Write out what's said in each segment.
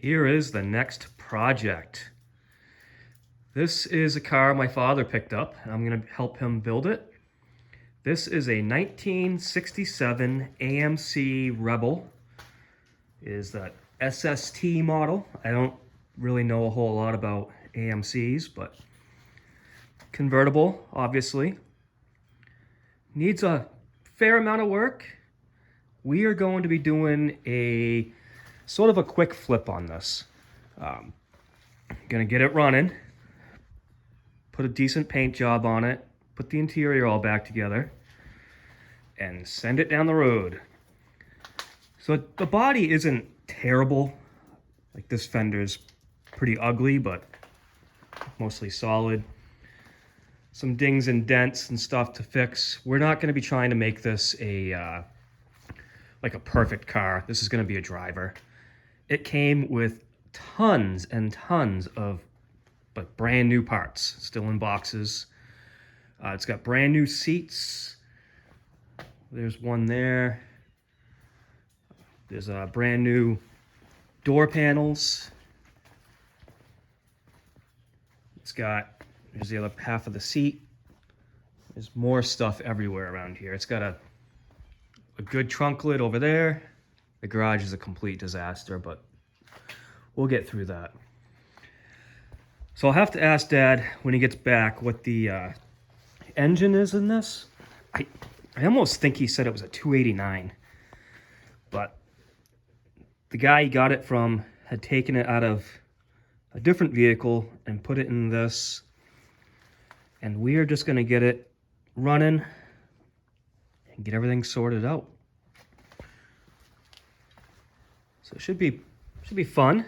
Here is the next project. This is a car my father picked up, and I'm going to help him build it. This is a 1967 AMC Rebel. It is that SST model. I don't really know a whole lot about AMCs, but convertible, obviously. Needs a fair amount of work. We are going to be doing a sort of a quick flip on this. Gonna get it running, put a decent paint job on it, put the interior all back together, and send it down the road. So the body isn't terrible. Like, this fender's pretty ugly, but mostly solid. Some dings and dents and stuff to fix. We're not gonna be trying to make this like a perfect car. This is gonna be a driver. It came with tons and tons of brand new parts, still in boxes. It's got brand new seats. There's one there. There's brand new door panels. There's the other half of the seat. There's more stuff everywhere around here. It's got a good trunk lid over there. The garage is a complete disaster, but we'll get through that. So I'll have to ask Dad when he gets back what the engine is in this. I almost think he said it was a 289, but the guy he got it from had taken it out of a different vehicle and put it in this, and we are just going to get it running and get everything sorted out. So it should be fun.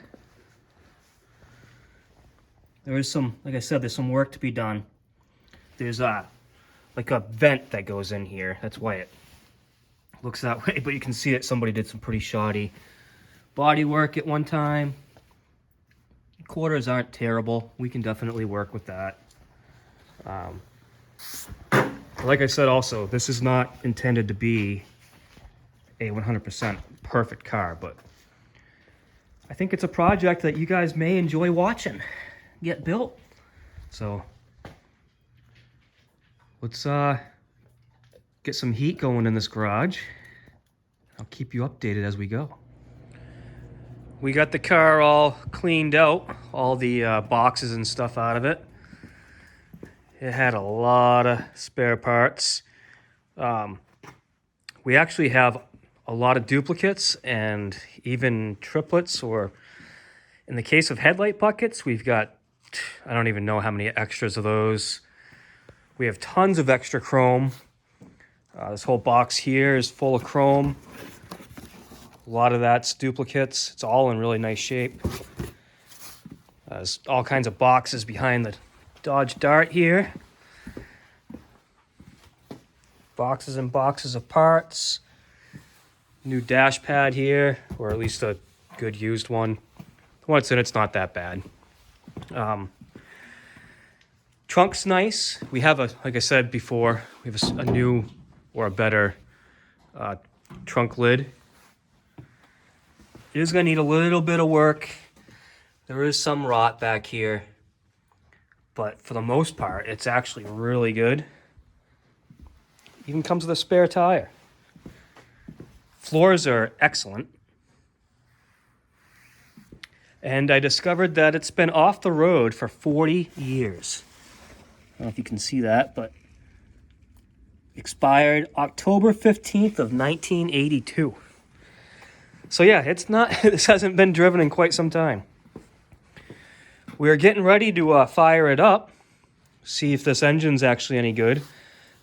There is some, like I said, there's some work to be done. There's like a vent that goes in here. That's why it looks that way, but you can see that somebody did some pretty shoddy body work at one time. Quarters aren't terrible. We can definitely work with that. Like I said also, this is not intended to be a 100% perfect car, but I think it's a project that you guys may enjoy watching get built. So let's get some heat going in this garage. I'll keep you updated as we go. We got the car all cleaned out, all the boxes and stuff out of it. It had a lot of spare parts. We actually have a lot of duplicates and even triplets, or in the case of headlight buckets, we've got, I don't even know how many extras of those. We have tons of extra chrome. This whole box here is full of chrome. A lot of that's duplicates. It's all in really nice shape. There's all kinds of boxes behind the Dodge Dart here. Boxes and boxes of parts. New dash pad here, or at least a good used one. The one that's in it's not that bad. Trunk's nice. We have like I said before, we have a new or a better trunk lid. It is going to need a little bit of work. There is some rot back here, but for the most part, it's actually really good. Even comes with a spare tire. Floors are excellent. And I discovered that it's been off the road for 40 years. I don't know if you can see that, but expired October 15th of 1982. So yeah, this hasn't been driven in quite some time. We're getting ready to fire it up, see if this engine's actually any good.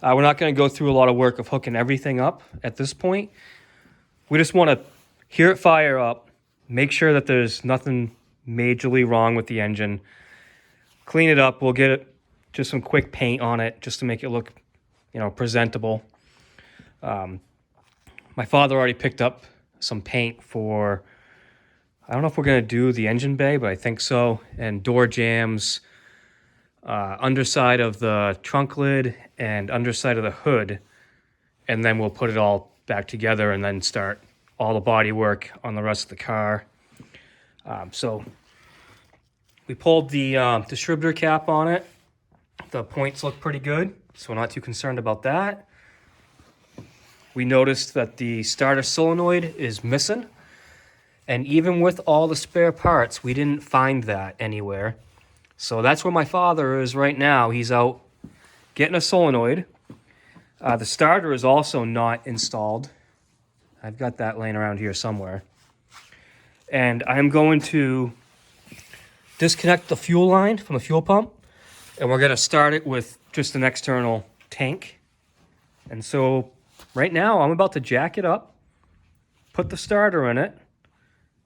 We're not going to go through a lot of work of hooking everything up at this point. We just want to hear it fire up, make sure that there's nothing majorly wrong with the engine, clean it up. We'll get just some quick paint on it just to make it look, presentable. My father already picked up some paint for, I don't know if we're going to do the engine bay, but I think so, and door jambs, underside of the trunk lid and underside of the hood, and then we'll put it all back together and then start all the body work on the rest of the car. So we pulled the distributor cap on it. The points look pretty good, so we're not too concerned about that. We noticed that the starter solenoid is missing, and even with all the spare parts, we didn't find that anywhere. So that's where my father is right now. He's out getting a solenoid. The starter is also not installed. I've got that laying around here somewhere. And I'm going to disconnect the fuel line from the fuel pump, and we're going to start it with just an external tank. And so right now I'm about to jack it up, put the starter in it.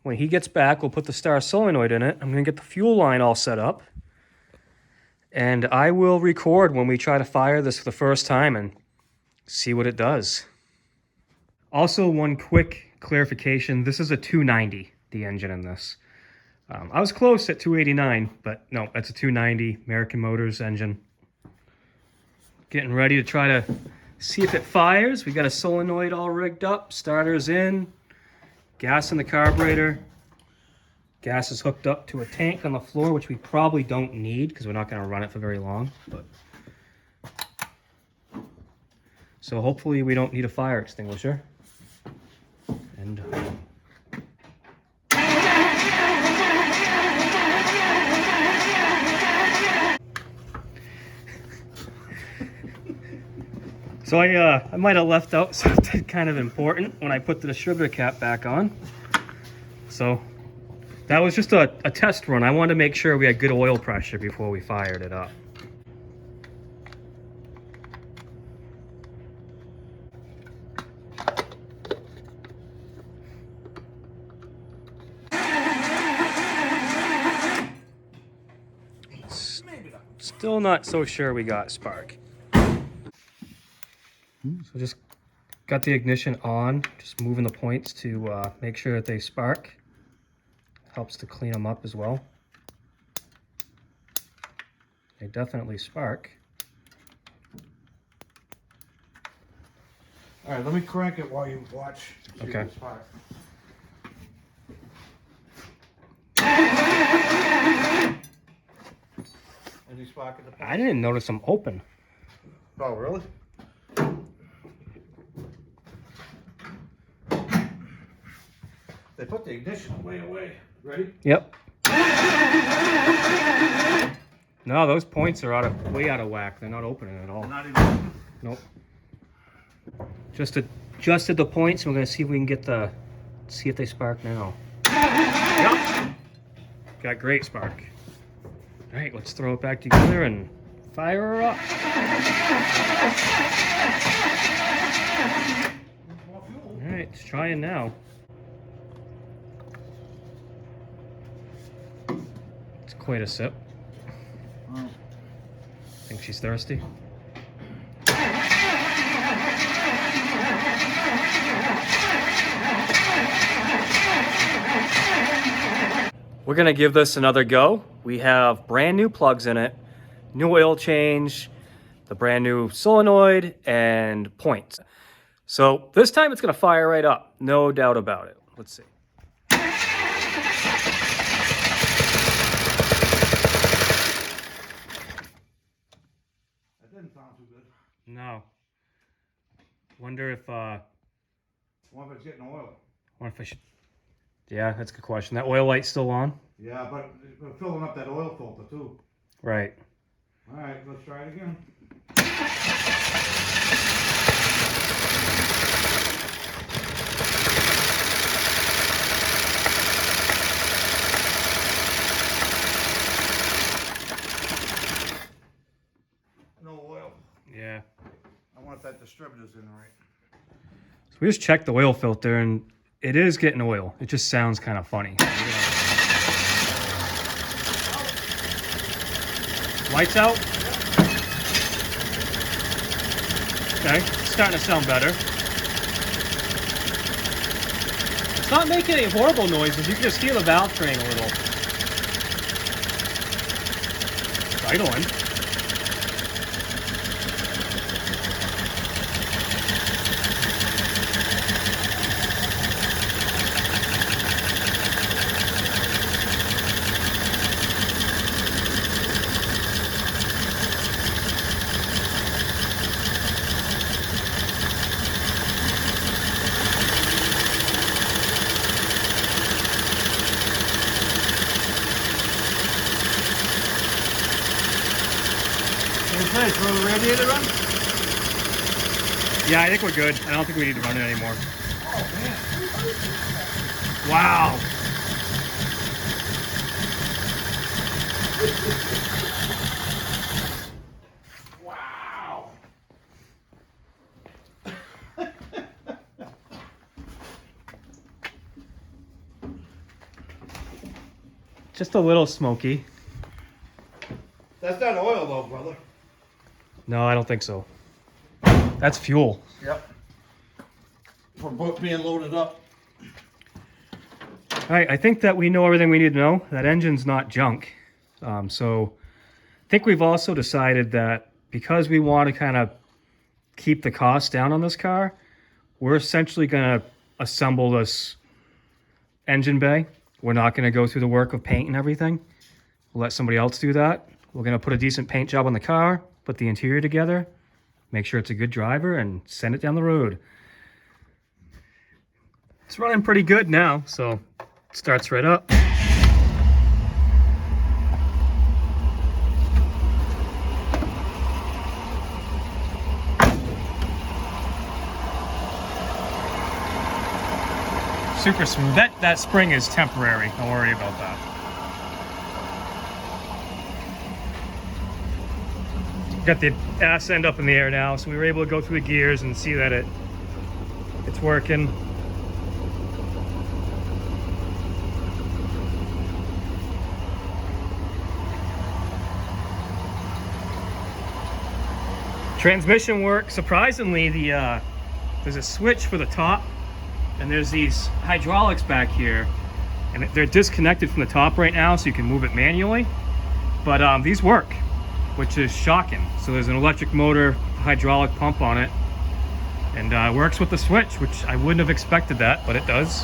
When he gets back, we'll put the starter solenoid in it. I'm going to get the fuel line all set up, and I will record when we try to fire this for the first time and see what it does. Also, one quick clarification. This is a 290, the engine in this. I was close at 289, but no, that's a 290 American Motors engine. Getting ready to try to see if it fires. We got a solenoid all rigged up, starter's in, gas in the carburetor. Gas is hooked up to a tank on the floor, which we probably don't need because we're not going to run it for very long. But so hopefully we don't need a fire extinguisher. And so I might have left out something kind of important when I put the distributor cap back on. So that was just a test run. I wanted to make sure we had good oil pressure before we fired it up. Still not so sure we got spark. So just got the ignition on, just moving the points to make sure that they spark. Helps to clean them up as well. They definitely spark. All right, let me crank it while you watch. Okay. Any spark at the pump? I didn't notice them open. Oh, really? They put the ignition way away. Ready? Yep. No, those points are way out of whack. They're not opening at all. Not even. Nope. Just adjusted the points, and we're gonna see if we can see if they spark now. Yep. Got great spark. All right, let's throw it back together and fire her up. All right, it's trying now. It's quite a sip. Oh. Think she's thirsty? We're gonna give this another go. We have brand new plugs in it, new oil change, the brand new solenoid, and points. So this time it's gonna fire right up, no doubt about it. Let's see. That didn't sound too good. No. Wonder if Wonder if it's getting oil. wonder if I should. Yeah, that's a good question. That oil light's still on? Yeah, but we're filling up that oil filter too. Right. All right, let's try it again. No oil. Yeah. I wonder if that distributor's in right. So we just checked the oil filter and it is getting oil. It just sounds kind of funny. Lights out? Okay, it's starting to sound better. It's not making any horrible noises. You can just hear the valve train a little. It's idling. say, throw the radiator on? Yeah, I think we're good. I don't think we need to run it anymore. Oh, man. Wow. Wow. Just a little smoky. That's not oil though, brother. No, I don't think so. That's fuel. Yep. For both being loaded up. All right, I think that we know everything we need to know. That engine's not junk. So I think we've also decided that because we want to kind of keep the cost down on this car, we're essentially going to assemble this engine bay. We're not going to go through the work of paint and everything. We'll let somebody else do that. We're going to put a decent paint job on the car, put the interior together, make sure it's a good driver, and send it down the road. It's running pretty good now, so it starts right up. Super smooth. That spring is temporary. Don't worry about that. Got the ass end up in the air now, so we were able to go through the gears and see that it's working. Transmission works. Surprisingly, there's a switch for the top, and there's these hydraulics back here, and they're disconnected from the top right now, so you can move it manually. But these work, which is shocking. So there's an electric motor, hydraulic pump on it, and it works with the switch, which I wouldn't have expected that, but it does.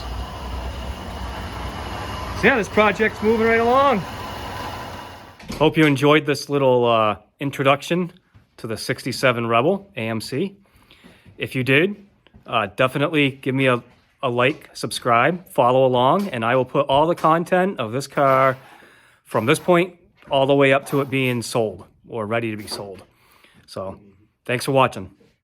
So yeah, this project's moving right along. Hope you enjoyed this little introduction to the 67 Rebel AMC. If you did, definitely give me a like, subscribe, follow along, and I will put all the content of this car from this point all the way up to it being sold or ready to be sold. So thanks for watching.